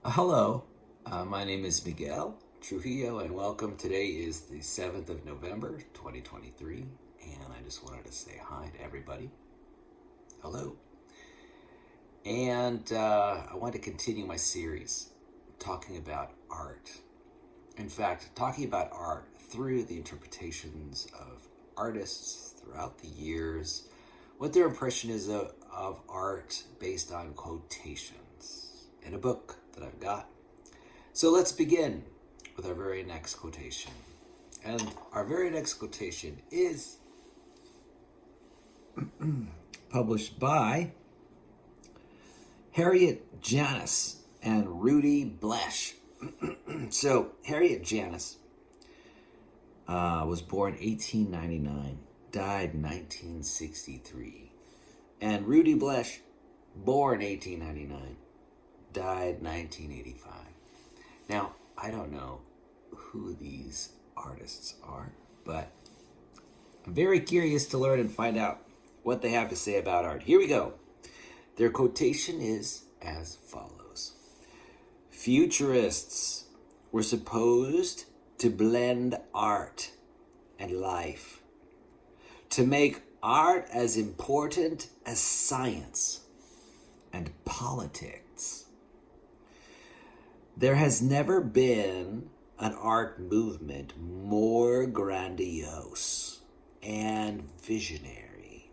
Hello, my name is Miguel Trujillo, and welcome. Today is the 7th of November, 2023, and I just wanted to say hi to everybody. Hello. And I want to continue my series talking about art. In fact, talking about art through the interpretations of artists throughout the years, what their impression is of art based on quotations in a book that I've got. So let's begin with our very next quotation. And our very next quotation is published by Harriet Janis and Rudy Blesh. So Harriet Janis was born 1899, died 1963. And Rudy Blesh, born 1899, died 1985. Now, I don't know who these artists are, but I'm very curious to learn and find out what they have to say about art. Here we go. Their quotation is as follows. Futurists were supposed to blend art and life, to make art as important as science and politics. There has never been an art movement more grandiose and visionary,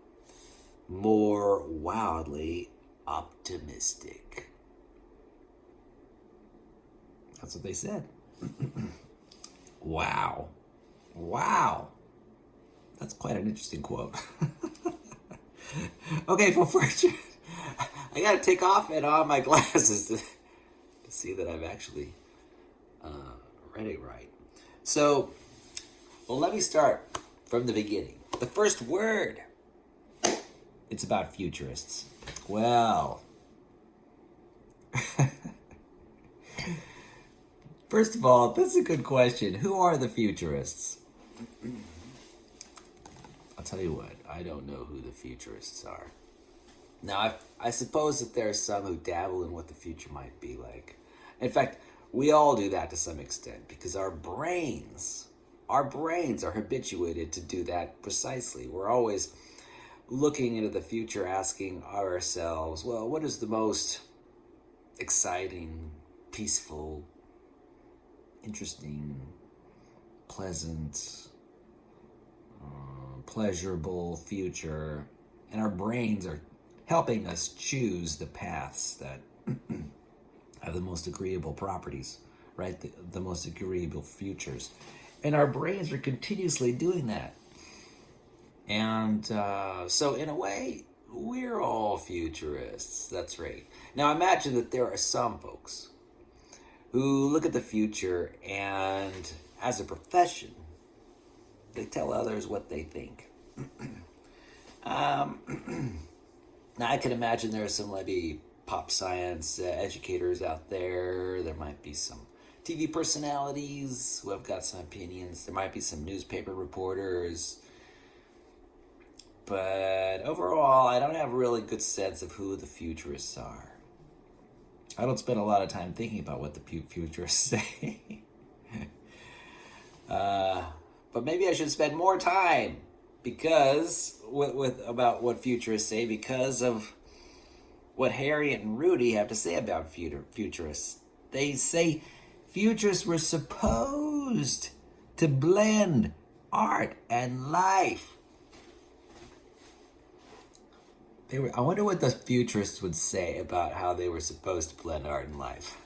more wildly optimistic. That's what they said. Wow. Wow. That's quite an interesting quote. Okay, well, first, I gotta take off and on my glasses to see that I've actually read it right. So, well, let me start from the beginning. The first word, it's about futurists. Well, first of all, that's a good question. Who are the futurists? I'll tell you what, I don't know who the futurists are. Now, I suppose that there are some who dabble in what the future might be like. In fact, we all do that to some extent because our brains are habituated to do that precisely. We're always looking into the future, asking ourselves, well, what is the most exciting, peaceful, interesting, pleasant, pleasurable future? And our brains are helping us choose the paths that have the most agreeable properties, right? The most agreeable futures. And our brains are continuously doing that. And so in a way, we're all futurists. That's right. Now imagine that there are some folks who look at the future and as a profession, they tell others what they think. Now I can imagine there are some maybe pop science educators out there. There might be some TV personalities who have got some opinions. There might be some newspaper reporters. But overall, I don't have a really good sense of who the futurists are. I don't spend a lot of time thinking about what the futurists say. But maybe I should spend more time because about what futurists say because of what Harriet and Rudy have to say about futurists. They say futurists were supposed to blend art and life. I wonder what the futurists would say about how they were supposed to blend art and life.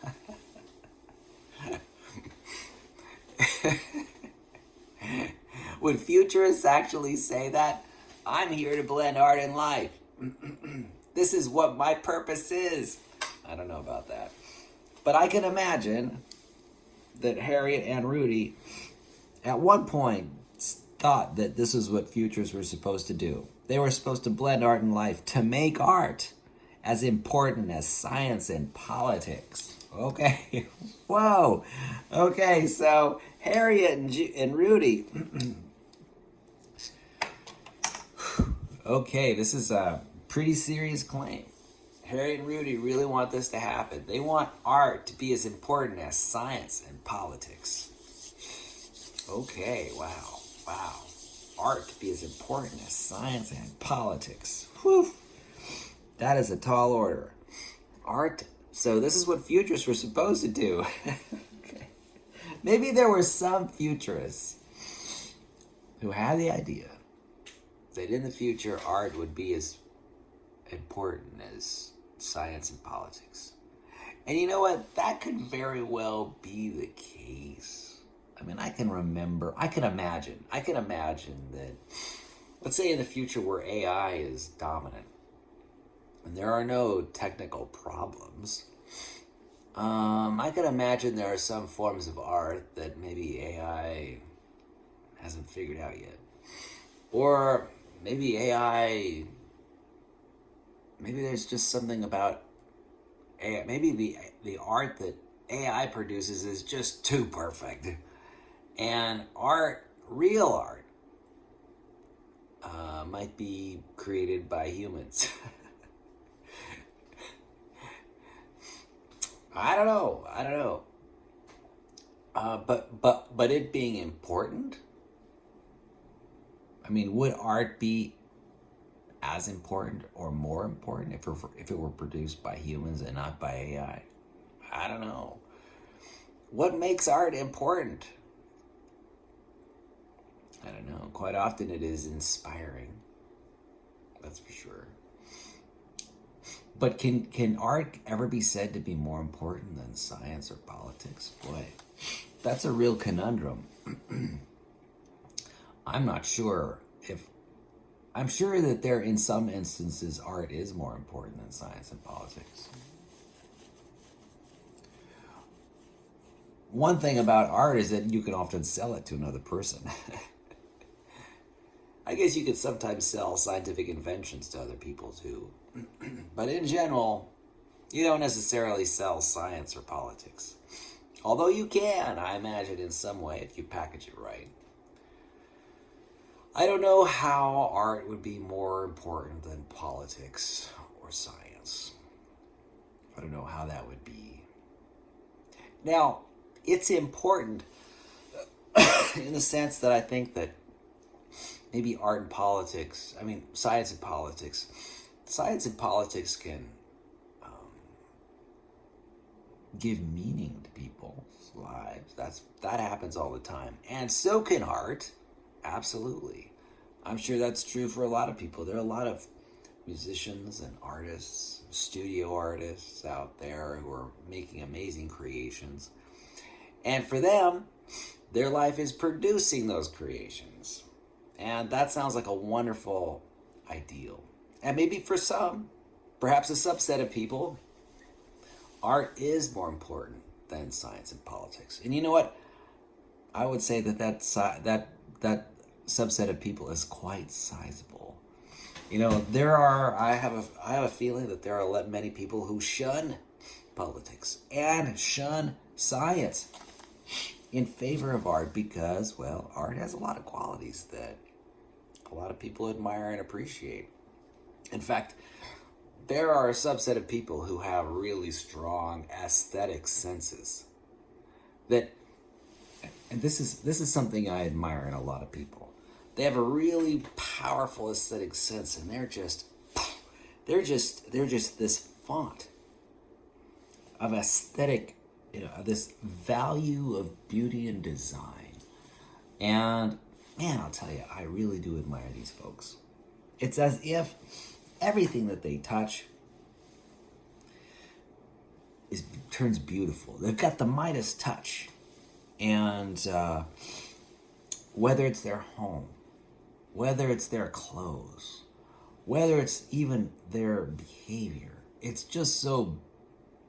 Would futurists actually say that? I'm here to blend art and life. This is what my purpose is. I don't know about that. But I can imagine that Harriet and Rudy at one point thought that this is what futurists were supposed to do. They were supposed to blend art and life to make art as important as science and politics. Okay. Whoa. Okay, so Harriet and Rudy. Okay, this is a pretty serious claim. Harry and Rudy really want this to happen. They want art to be as important as science and politics. Okay, wow, wow. Art to be as important as science and politics. Whew. That is a tall order. Art. So this is what futurists were supposed to do. Okay. Maybe there were some futurists who had the idea that in the future art would be as important as science and politics. And you know what? That could very well be the case. I mean, I can imagine that, let's say in the future where AI is dominant and there are no technical problems, I can imagine there are some forms of art that maybe AI hasn't figured out yet. Or maybe maybe there's just something about AI. Maybe the art that AI produces is just too perfect. And real art, might be created by humans. I don't know. But it being important. I mean, would art be as important or more important if it were produced by humans and not by AI? I don't know. What makes art important? I don't know. Quite often it is inspiring. That's for sure. But can art ever be said to be more important than science or politics? Boy, that's a real conundrum. I'm not sure I'm sure that there, in some instances, art is more important than science and politics. One thing about art is that you can often sell it to another person. I guess you could sometimes sell scientific inventions to other people too. But in general, you don't necessarily sell science or politics. Although you can, I imagine, in some way if you package it right. I don't know how art would be more important than politics or science. I don't know how that would be. Now, it's important in the sense that I think that maybe art and politics, science and politics can give meaning to people's lives. That happens all the time. And so can art. Absolutely. I'm sure that's true for a lot of people. There are a lot of musicians and artists, studio artists out there who are making amazing creations. And for them, their life is producing those creations. And that sounds like a wonderful ideal. And maybe for some, perhaps a subset of people, art is more important than science and politics. And you know what? I would say that subset of people is quite sizable. You know, I have a feeling that there are many people who shun politics and shun science in favor of art because, well, art has a lot of qualities that a lot of people admire and appreciate. In fact, there are a subset of people who have really strong aesthetic senses that, and this is something I admire in a lot of people. They have a really powerful aesthetic sense, and they're just this font of aesthetic, this value of beauty and design. And man, I'll tell you, I really do admire these folks. It's as if everything that they touch turns beautiful. They've got the Midas touch, and whether it's their home, whether it's their clothes, whether it's even their behavior, it's just so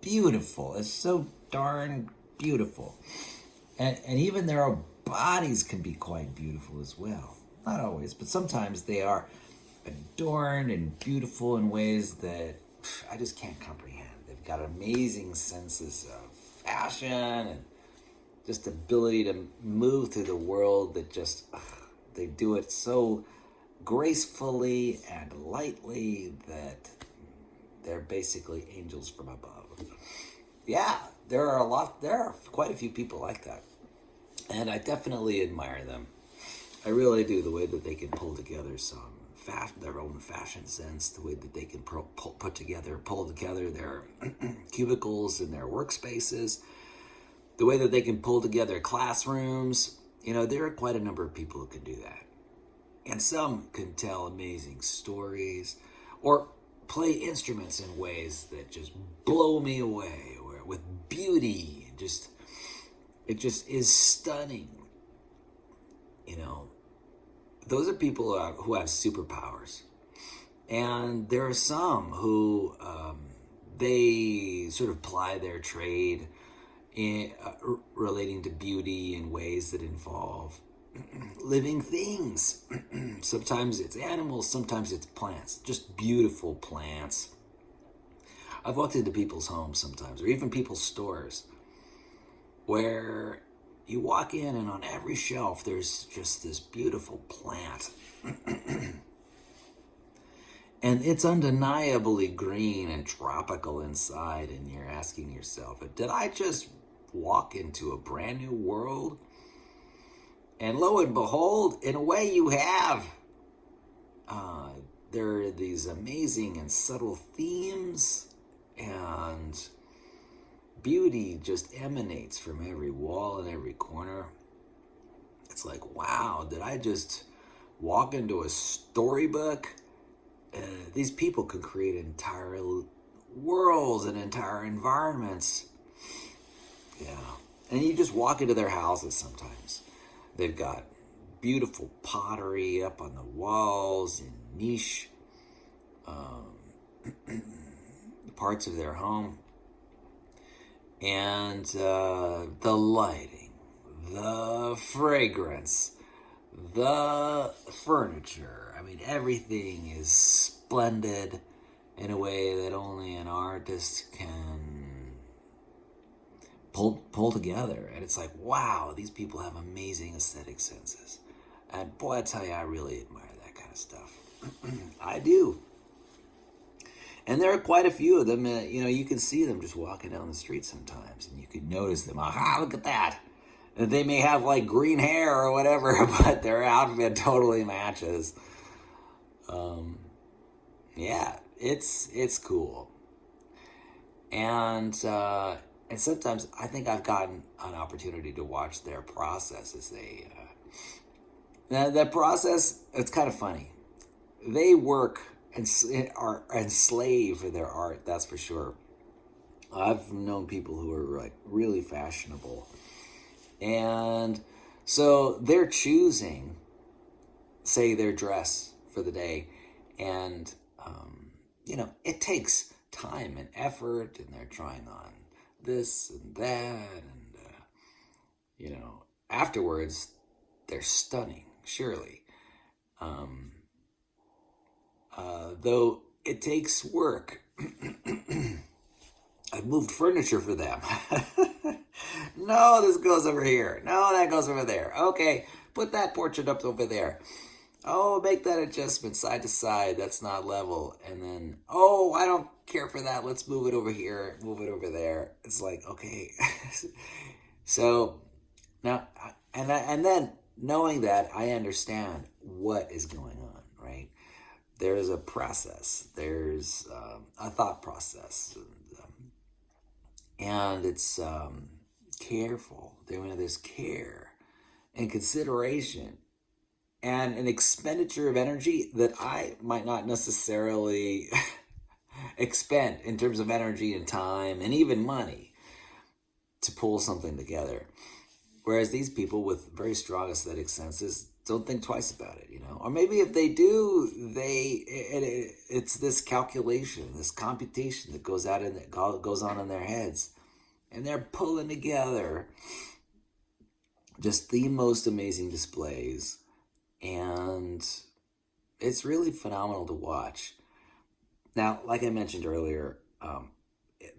beautiful. It's so darn beautiful. And even their bodies can be quite beautiful as well. Not always, but sometimes they are adorned and beautiful in ways that I just can't comprehend. They've got amazing senses of fashion and just ability to move through the world that just, they do it so gracefully and lightly that they're basically angels from above. Yeah, there are quite a few people like that. And I definitely admire them. I really do, the way that they can pull together their own fashion sense, the way that they can pull together their cubicles and their workspaces, the way that they can pull together classrooms. There are quite a number of people who can do that. And some can tell amazing stories or play instruments in ways that just blow me away, or with beauty. It just is stunning. Those are people who have superpowers. And there are some who they sort of ply their trade relating to beauty in ways that involve living things. Sometimes it's animals, sometimes it's plants, just beautiful plants. I've walked into people's homes sometimes, or even people's stores, where you walk in and on every shelf there's just this beautiful plant. And it's undeniably green and tropical inside, and you're asking yourself, did I just walk into a brand new world? And lo and behold, in a way you have. There are these amazing and subtle themes, and beauty just emanates from every wall and every corner. It's like, wow, did I just walk into a storybook? These people could create entire worlds and entire environments. Yeah. And you just walk into their houses sometimes. They've got beautiful pottery up on the walls in niche parts of their home. And the lighting, the fragrance, the furniture. I mean, everything is splendid in a way that only an artist can pull together. And it's like, wow, these people have amazing aesthetic senses. And boy, I tell you, I really admire that kind of stuff. I do. And there are quite a few of them. You can see them just walking down the street sometimes, and you can notice them. Aha, look at that. And they may have like green hair or whatever, but their outfit totally matches. Yeah, it's cool. And sometimes I think I've gotten an opportunity to watch their process as they. That process, it's kind of funny. They work and are enslaved for their art, that's for sure. I've known people who are like really fashionable, and so they're choosing, say, their dress for the day, and it takes time and effort, and they're trying on this and that, and afterwards they're stunning, surely. Though it takes work. I've moved furniture for them. No, this goes over here. No, that goes over there. Okay, put that portrait up over there. Oh, make that adjustment side to side. That's not level. And then, oh, I don't care for that. Let's move it over here. Move it over there. It's like, okay. So now, and then knowing that, I understand what is going on, right? There's a process. There's a thought process. And it's careful. There's care and consideration and an expenditure of energy that I might not necessarily expend in terms of energy and time and even money to pull something together. Whereas these people with very strong aesthetic senses don't think twice about it, Or maybe if they do, it's this calculation, this computation that goes on in their heads. And they're pulling together just the most amazing displays. And it's really phenomenal to watch. Now, like I mentioned earlier,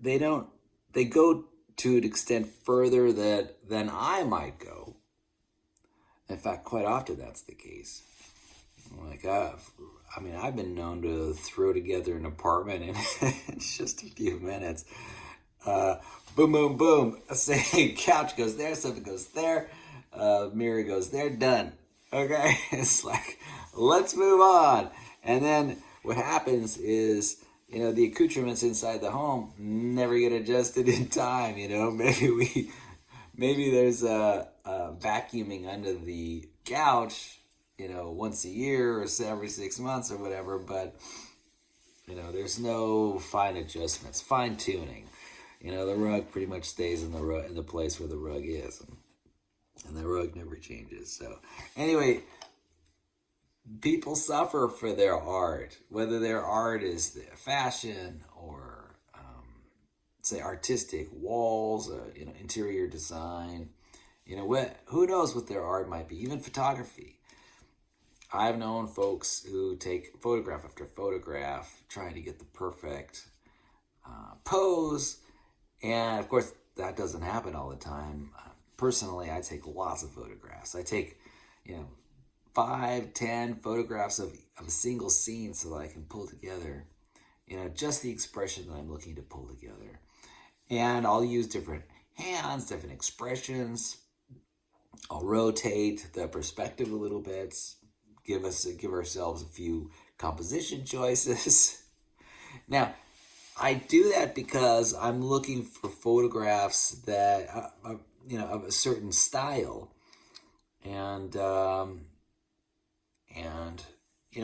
they go to an extent further than I might go. In fact, quite often that's the case. Like, I mean, I've been known to throw together an apartment in just a few minutes. Boom, boom, boom. Say couch goes there, sofa goes there, mirror goes there, done. Okay? It's like, let's move on. And then what happens is, the accoutrements inside the home never get adjusted in time. Maybe there's a vacuuming under the couch, once a year or every 6 months or whatever, but there's no fine adjustments, fine tuning. The rug pretty much stays in the place where the rug is, and the rug never changes. So anyway, people suffer for their art, whether their art is the fashion or say artistic walls, interior design. Who knows what their art might be? Even photography. I've known folks who take photograph after photograph, trying to get the perfect pose. And of course, that doesn't happen all the time. Personally, I take lots of photographs. I take, 5, 10 photographs of a single scene so that I can pull together, just the expression that I'm looking to pull together. And I'll use different hands, different expressions. I'll rotate the perspective a little bit, give ourselves a few composition choices. Now, I do that because I'm looking for photographs that, of a certain style. And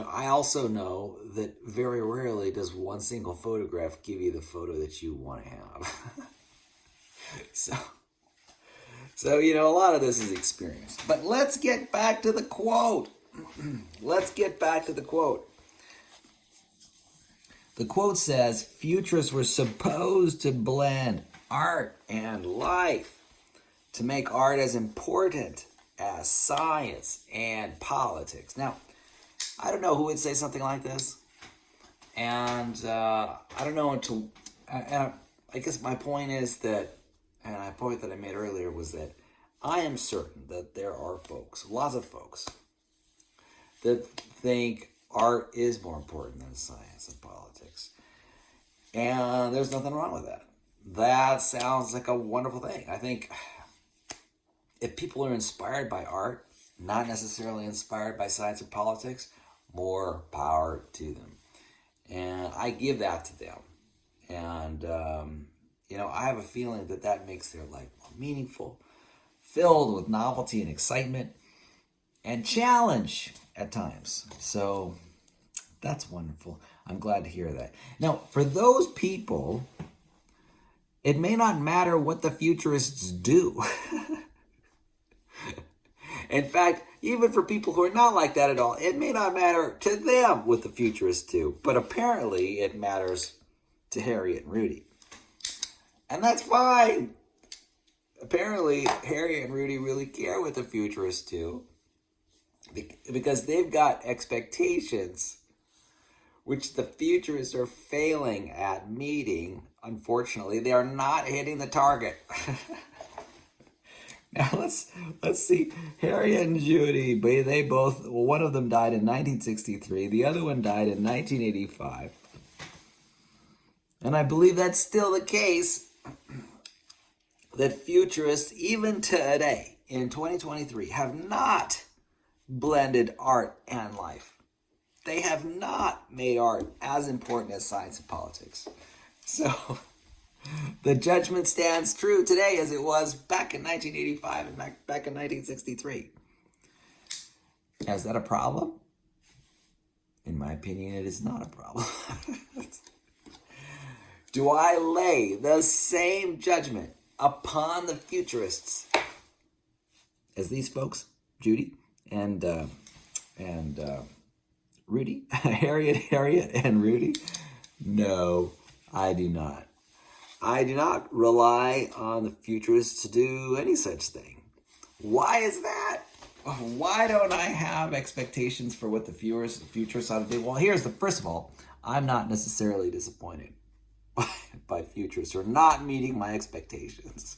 I also know that very rarely does one single photograph give you the photo that you want to have. So, a lot of this is experience. But let's get back to the quote. The quote says, futurists were supposed to blend art and life to make art as important as science and politics. Now, I don't know who would say something like this. And I don't know and I guess my point is that, and a point that I made earlier was that I am certain that there are folks, lots of folks, that think art is more important than science and politics. And there's nothing wrong with that. That sounds like a wonderful thing. I think if people are inspired by art, not necessarily inspired by science and politics, more power to them. And I give that to them. And, I have a feeling that makes their life more meaningful, filled with novelty and excitement, and challenge at times. So that's wonderful. I'm glad to hear that. Now, for those people, it may not matter what the futurists do. In fact, even for people who are not like that at all, it may not matter to them what the futurists do. But apparently it matters to Harriet and Rudy. And that's fine. Apparently, Harriet and Rudy really care what the futurists do. Because they've got expectations which the futurists are failing at meeting. Unfortunately, they are not hitting the target. Now let's see. Harriet and Judy, they both, one of them died in 1963, the other one died in 1985. And I believe that's still the case, that futurists, even today, in 2023, have not blended art and life. They have not made art as important as science and politics. So the judgment stands true today as it was back in 1985 and back in 1963. Now, is that a problem? In my opinion, it is not a problem. Do I lay the same judgment upon the futurists as these folks, Judy and Rudy, Harriet and Rudy? No, I do not. I do not rely on the futurists to do any such thing. Why is that? Why don't I have expectations for what the futurists ought to do? Well, first of all, I'm not necessarily disappointed by futurists who are not meeting my expectations.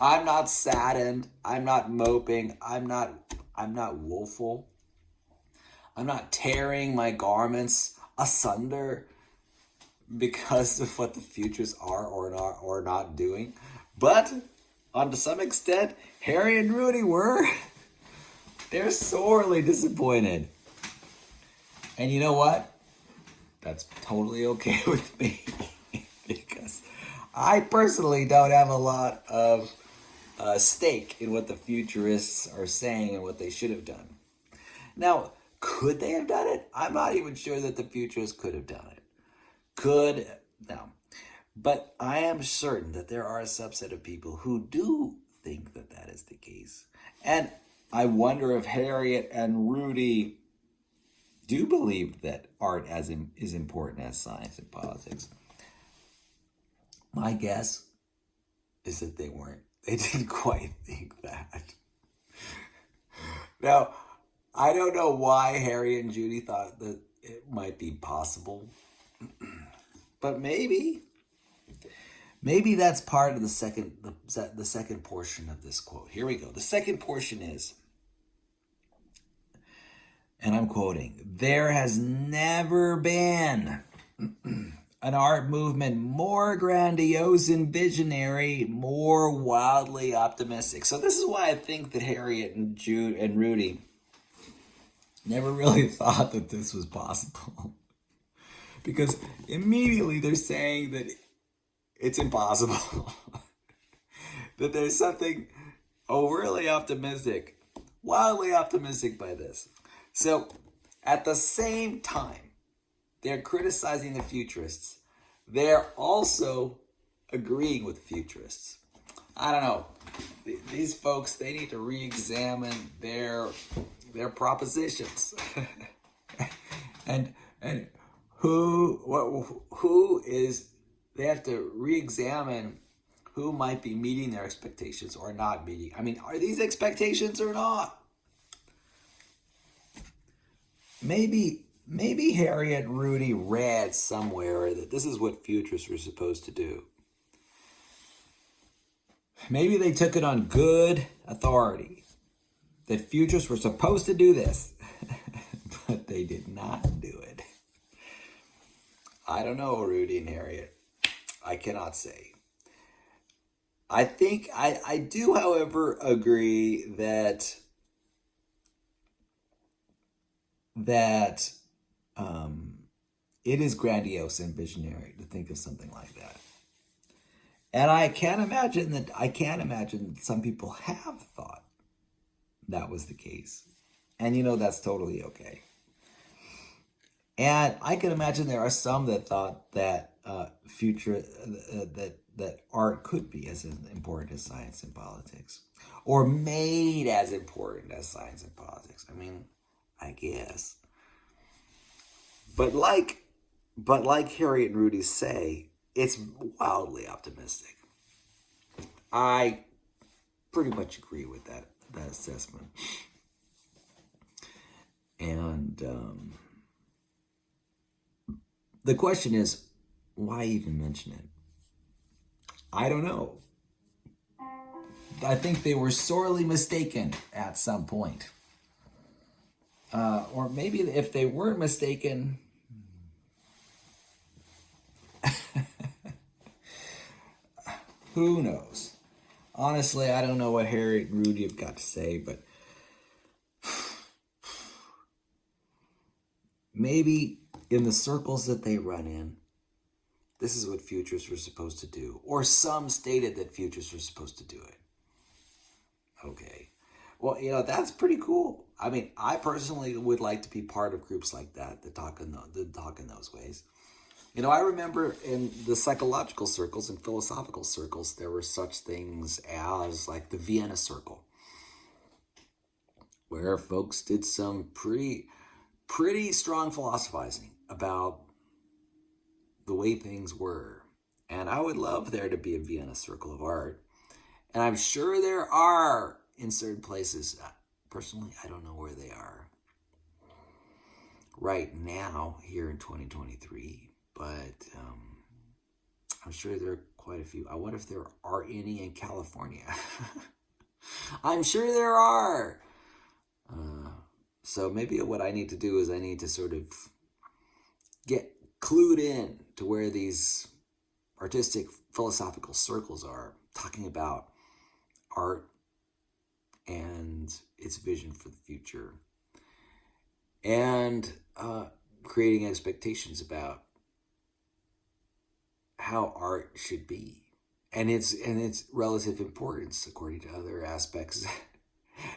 I'm not saddened. I'm not moping. I'm not woeful. I'm not tearing my garments asunder because of what the futures are or not doing. But to some extent, Harry and Rudy were. They're sorely disappointed. And you know what? That's totally okay with me because I personally don't have a lot of stake in what the futurists are saying and what they should have done. Now, could they have done it? I'm not even sure that the futurists could have done it. No. But I am certain that there are a subset of people who do think that that is the case. And I wonder if Harriet and Rudy do believe that art is important as science and politics. My guess is that they weren't. They didn't quite think that. Now, I don't know why Harry and Judy thought that it might be possible, but maybe that's part of the second portion of this quote. Here we go. The second portion is, and I'm quoting, "There has never been an art movement more grandiose and visionary, more wildly optimistic." So this is why I think that Harriet and Jude and Rudy never really thought that this was possible. Because immediately they're saying that it's impossible. That there's something overly optimistic, wildly optimistic by this. So at the same time, they're criticizing the futurists. They're also agreeing with futurists. I don't know. These folks, they need to re-examine their propositions. and who is, they have to re-examine who might be meeting their expectations or not meeting. I mean, are these expectations or not? Maybe Harry and Rudy read somewhere that this is what futurists were supposed to do. Maybe they took it on good authority that futurists were supposed to do this, but they did not do it. I don't know, Rudy and Harriet. I cannot say. I think I do, however, agree that it is grandiose and visionary to think of something like that. And I can't imagine that some people have thought that was the case. And that's totally okay. And I can imagine there are some that thought that that art could be as important as science and politics, or made as important as science and politics. I mean, I guess. But like Harriet and Rudy say, it's wildly optimistic. I pretty much agree with that assessment. And the question is, why even mention it? I don't know. I think they were sorely mistaken at some point. Or maybe if they weren't mistaken, who knows? Honestly, I don't know what Harry and Rudy have got to say, but maybe in the circles that they run in, this is what futurists were supposed to do. Or some stated that futurists were supposed to do it. Okay. Well, that's pretty cool. I mean, I personally would like to be part of groups like that talk in those ways. I remember in the psychological circles and philosophical circles, there were such things as like the Vienna Circle, where folks did some pretty strong philosophizing about the way things were. And I would love there to be a Vienna Circle of Art. And I'm sure there are in certain places. Personally, I don't know where they are right now here in 2023, but I'm sure there are quite a few. I wonder if there are any in California. I'm sure there are. So maybe what I need to do is I need to sort of get clued in to where these artistic philosophical circles are talking about art and its vision for the future, and creating expectations about how art should be and its relative importance according to other aspects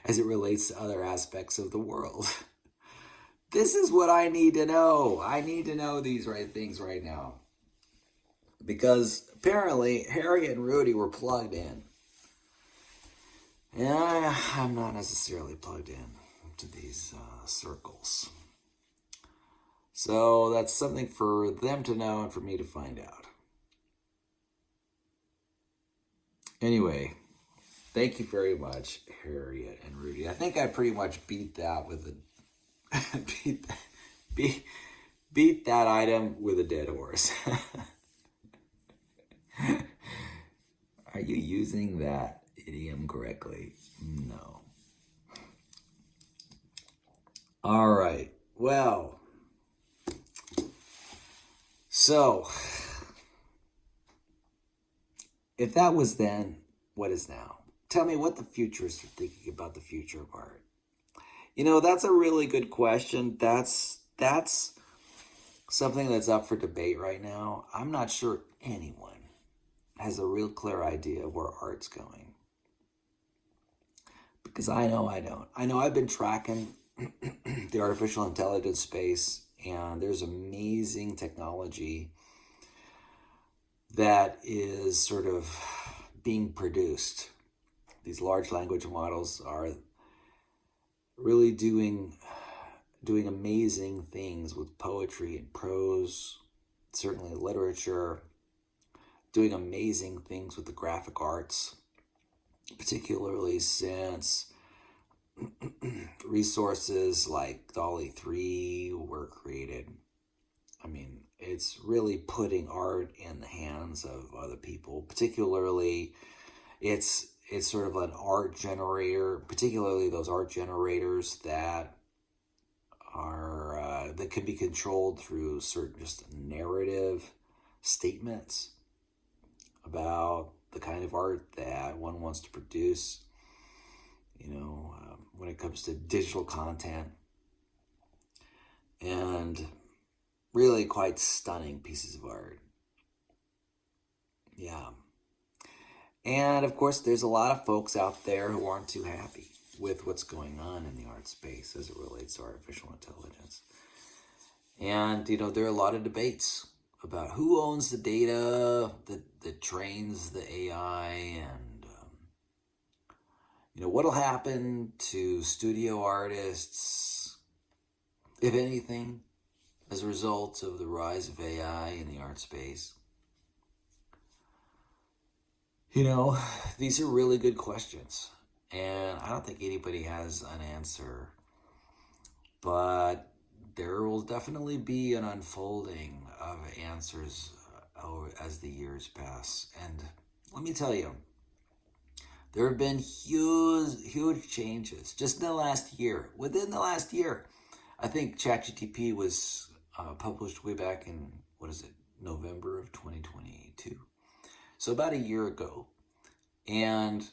as it relates to other aspects of the world. This is what I need to know. I need to know these right things right now. Because apparently Harry and Rudy were plugged in. And I'm not necessarily plugged in to these circles. So that's something for them to know and for me to find out. Anyway, thank you very much, Harriet and Rudy. I think I pretty much beat that with a beat that item with a dead horse. Are you using that idiom correctly? No. All right. Well, so if that was then, what is now? Tell me what the futurists are thinking about the future of art. You know, that's a really good question. That's something that's up for debate right now. I'm not sure anyone has a real clear idea of where art's going. Because I know I don't. I know I've been tracking the artificial intelligence space, and there's amazing technology that is sort of being produced. These large language models are really doing amazing things with poetry and prose, certainly literature, doing amazing things with the graphic arts, particularly since resources like DALL-E 3 were created. I mean, it's really putting art in the hands of other people, particularly it's sort of an art generator, particularly those art generators that are that can be controlled through certain just narrative statements about the kind of art that one wants to produce. You know, when it comes to digital content, and really quite stunning pieces of art. Yeah. And of course, there's a lot of folks out there who aren't too happy with what's going on in the art space as it relates to artificial intelligence. And, you know, there are a lot of debates about who owns the data that trains the AI, and, you know, what'll happen to studio artists, if anything, as a result of the rise of AI in the art space. You know, these are really good questions, and I don't think anybody has an answer, but there will definitely be an unfolding of answers as the years pass. And let me tell you, there have been huge changes just in the last year. Within the last year, I think ChatGPT was published way back in, November of 2022. So about a year ago. And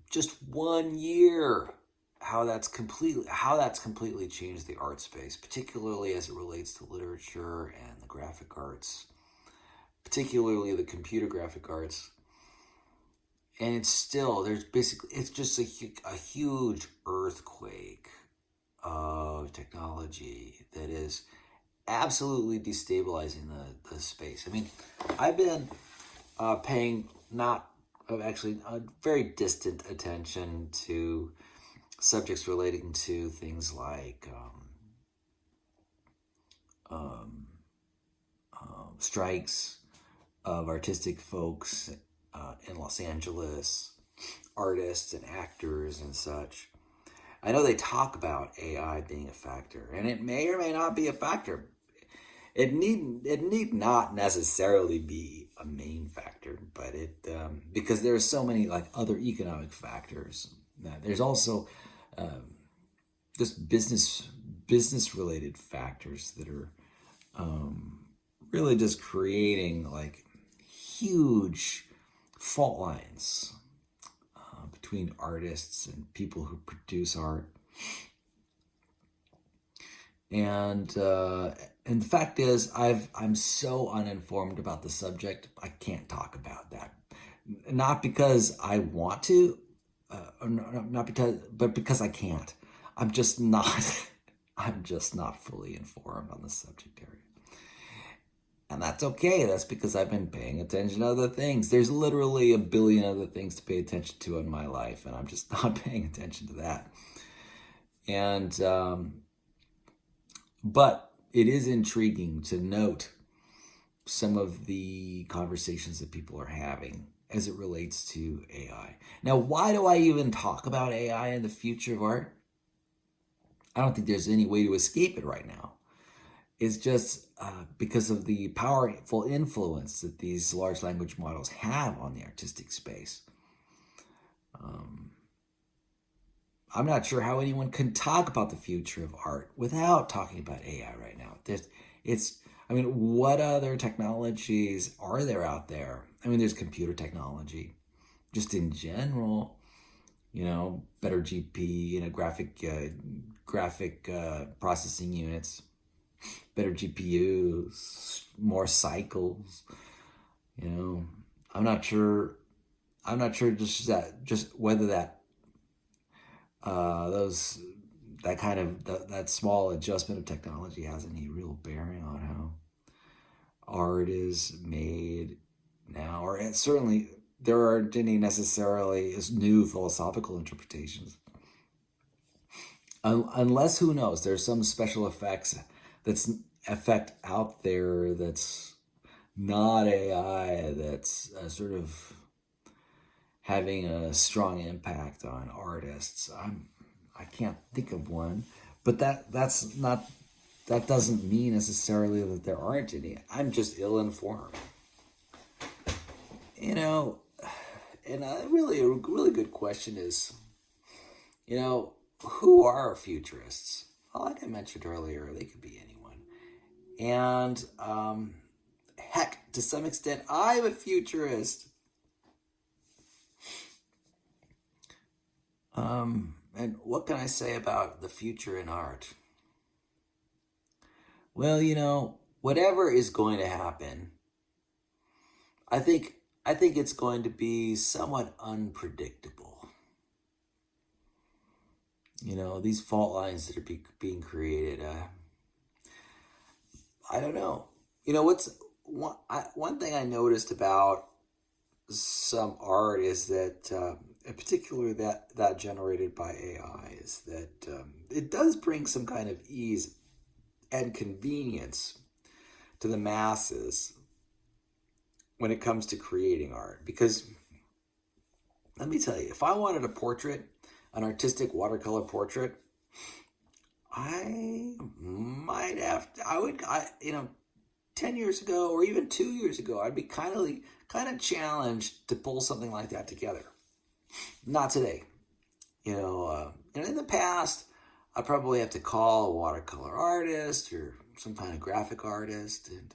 just 1 year, how that's completely changed the art space, particularly as it relates to literature and the graphic arts, particularly the computer graphic arts. And it's just a huge earthquake of technology that is absolutely destabilizing the space. I mean, I've been paying a very distant attention to subjects relating to things like strikes of artistic folks in Los Angeles, artists and actors and such. I know they talk about AI being a factor, and it may or may not be a factor. It need not necessarily be a main factor, but because there are so many like other economic factors. There's also just business related factors that are really just creating like huge fault lines between artists and people who produce art. And the fact is, I'm so uninformed about the subject, I can't talk about that. Not because I want to, but because I can't. I'm just not. I'm just not fully informed on the subject area. And that's okay. That's because I've been paying attention to other things. There's literally a billion other things to pay attention to in my life, and I'm just not paying attention to that. And but it is intriguing to note some of the conversations that people are having as it relates to AI. Now, why do I even talk about AI and the future of art? I don't think there's any way to escape it right now. It's just because of the powerful influence that these large language models have on the artistic space. I'm not sure how anyone can talk about the future of art without talking about AI right now. What other technologies are there out there? I mean, there's computer technology, just in general. Better GP, graphic processing units, better GPUs, more cycles. I'm not sure just whether that that small adjustment of technology has any real bearing on how art is made now, or certainly there aren't any necessarily new philosophical interpretations. Unless, who knows, there's some special effect out there that's not AI, that's sort of having a strong impact on artists. I can't think of one, but that doesn't mean necessarily that there aren't any. I'm just ill-informed. And a really good question is, who are futurists? Well, like I mentioned earlier, they could be anyone. And heck, to some extent, I'm a futurist. And what can I say about the future in art? Well, whatever is going to happen, I think it's going to be somewhat unpredictable. These fault lines that are being created. I don't know. One thing I noticed about some art is that, in particular that generated by AI, is that it does bring some kind of ease and convenience to the masses when it comes to creating art. Because let me tell you, if I wanted a portrait, an artistic watercolor portrait, I might have, 10 years ago or even 2 years ago, I'd be kind of challenged to pull something like that together. Not today. In the past, I'd probably have to call a watercolor artist or some kind of graphic artist and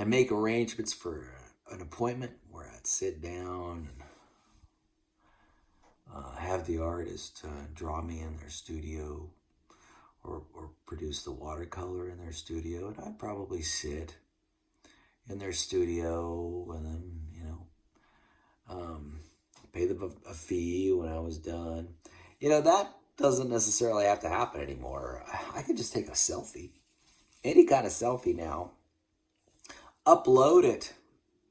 make arrangements for an appointment where I'd sit down and have the artist draw me in their studio or produce the watercolor in their studio, and I'd probably sit in their studio and then, pay them a fee when I was done. That doesn't necessarily have to happen anymore. I could just take a selfie, any kind of selfie now, upload it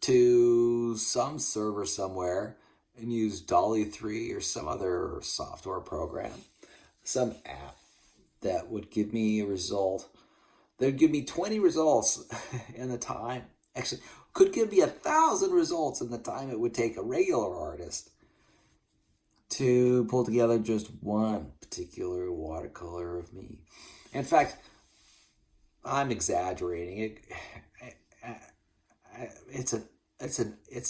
to some server somewhere, and use Dolly 3 or some other software program, some app that would give me a result. That would give me 20 results in the time. Actually, could give me 1,000 results in the time it would take a regular artist to pull together just one particular watercolor of me. In fact, I'm exaggerating. It's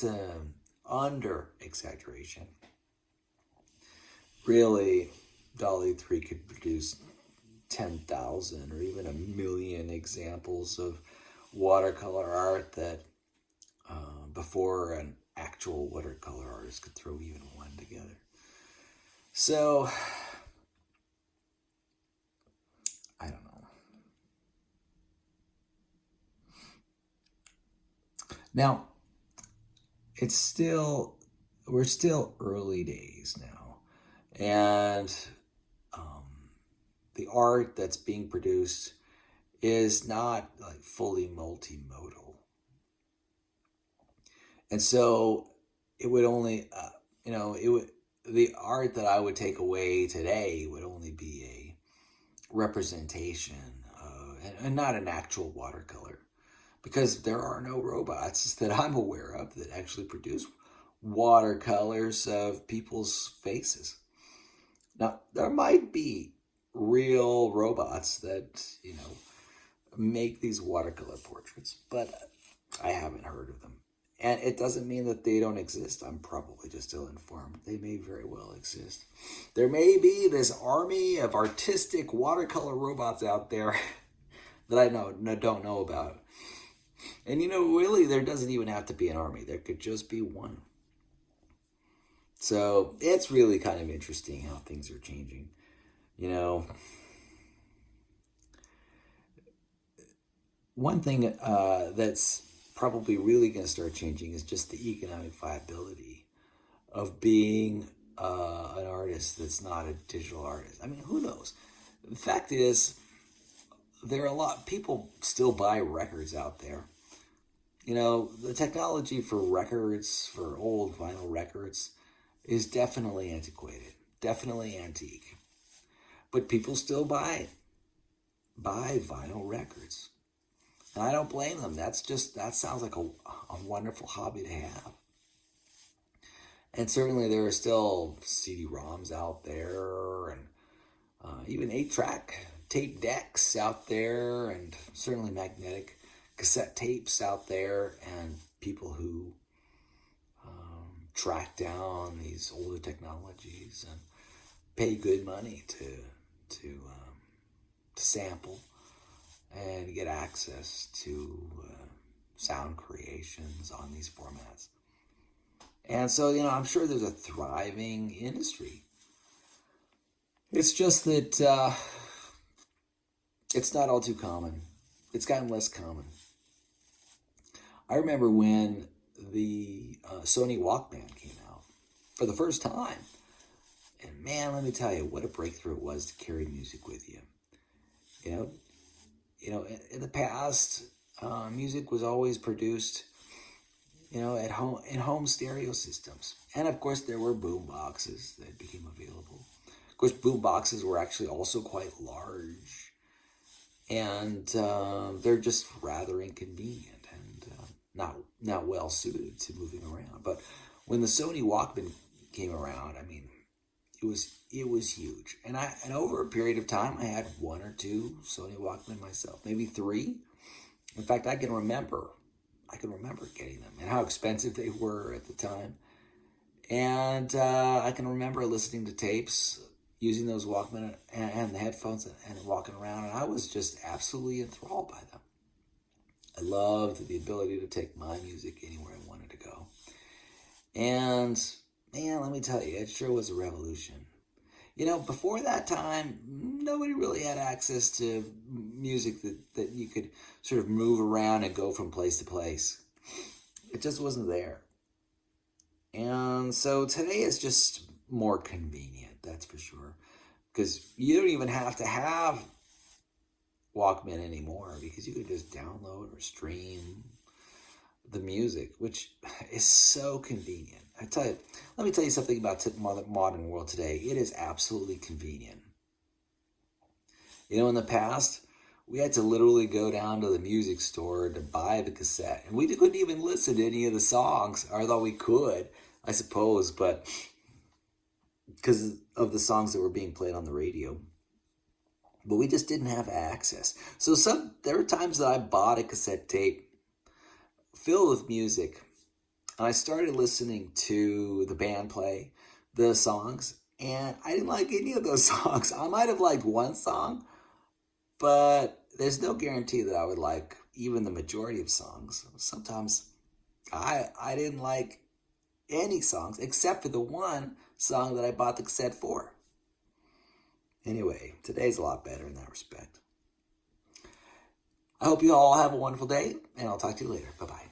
an under exaggeration. Really, Dolly 3 could produce 10,000 or even 1,000,000 examples of watercolor art that before an actual watercolor artist could throw even one together. So, I don't know. Now, we're still early days now. And the art that's being produced is not like fully multimodal. And so it would only, the art that I would take away today would only be a representation and not an actual watercolor, because there are no robots that I'm aware of that actually produce watercolors of people's faces. Now, there might be real robots that, make these watercolor portraits, but I haven't heard of them. And it doesn't mean that they don't exist. I'm probably just ill-informed. They may very well exist. There may be this army of artistic watercolor robots out there that I don't know about. And really, there doesn't even have to be an army. There could just be one. So it's really kind of interesting how things are changing. One thing that's probably really going to start changing is just the economic viability of being an artist that's not a digital artist. I mean, who knows? The fact is, there are a lot people still buy records out there. The technology for records, for old vinyl records, is definitely antiquated, definitely antique. But people still buy vinyl records. And I don't blame them. That sounds like a wonderful hobby to have. And certainly there are still CD-ROMs out there, and even 8-track tape decks out there, and certainly magnetic cassette tapes out there, and people who track down these older technologies and pay good money to sample and get access to sound creations on these formats. And so, I'm sure there's a thriving industry. It's just that it's not all too common. It's gotten less common. I remember when the Sony Walkman came out for the first time. And man, let me tell you, what a breakthrough it was to carry music with you. In the past, music was always produced, at home in home stereo systems, and of course there were boom boxes that became available. Of course, boom boxes were actually also quite large, and they're just rather inconvenient and not well suited to moving around. But when the Sony Walkman came around, I mean, it was huge. And over a period of time, I had 1 or 2 Sony Walkman myself, maybe 3. In fact, I can remember getting them and how expensive they were at the time. And I can remember listening to tapes, using those Walkman and the headphones and walking around, and I was just absolutely enthralled by them. I loved the ability to take my music anywhere I wanted to go. And man, let me tell you, it sure was a revolution. Before that time, nobody really had access to music that you could sort of move around and go from place to place. It just wasn't there. And so today is just more convenient, that's for sure. Because you don't even have to have Walkman anymore, because you can just download or stream the music, which is so convenient. Let me tell you something about the modern world today. It is absolutely convenient. In the past, we had to literally go down to the music store to buy the cassette. And we couldn't even listen to any of the songs, although we could, I suppose, but because of the songs that were being played on the radio. But we just didn't have access. So there were times that I bought a cassette tape filled with music, and I started listening to the band play the songs, And I didn't like any of those songs. I might have liked one song, but there's no guarantee that I would like even the majority of songs. Sometimes I didn't like any songs except for the one song that I bought the cassette for. Anyway, today's a lot better in that respect. I hope you all have a wonderful day, and I'll talk to you later. Bye-bye.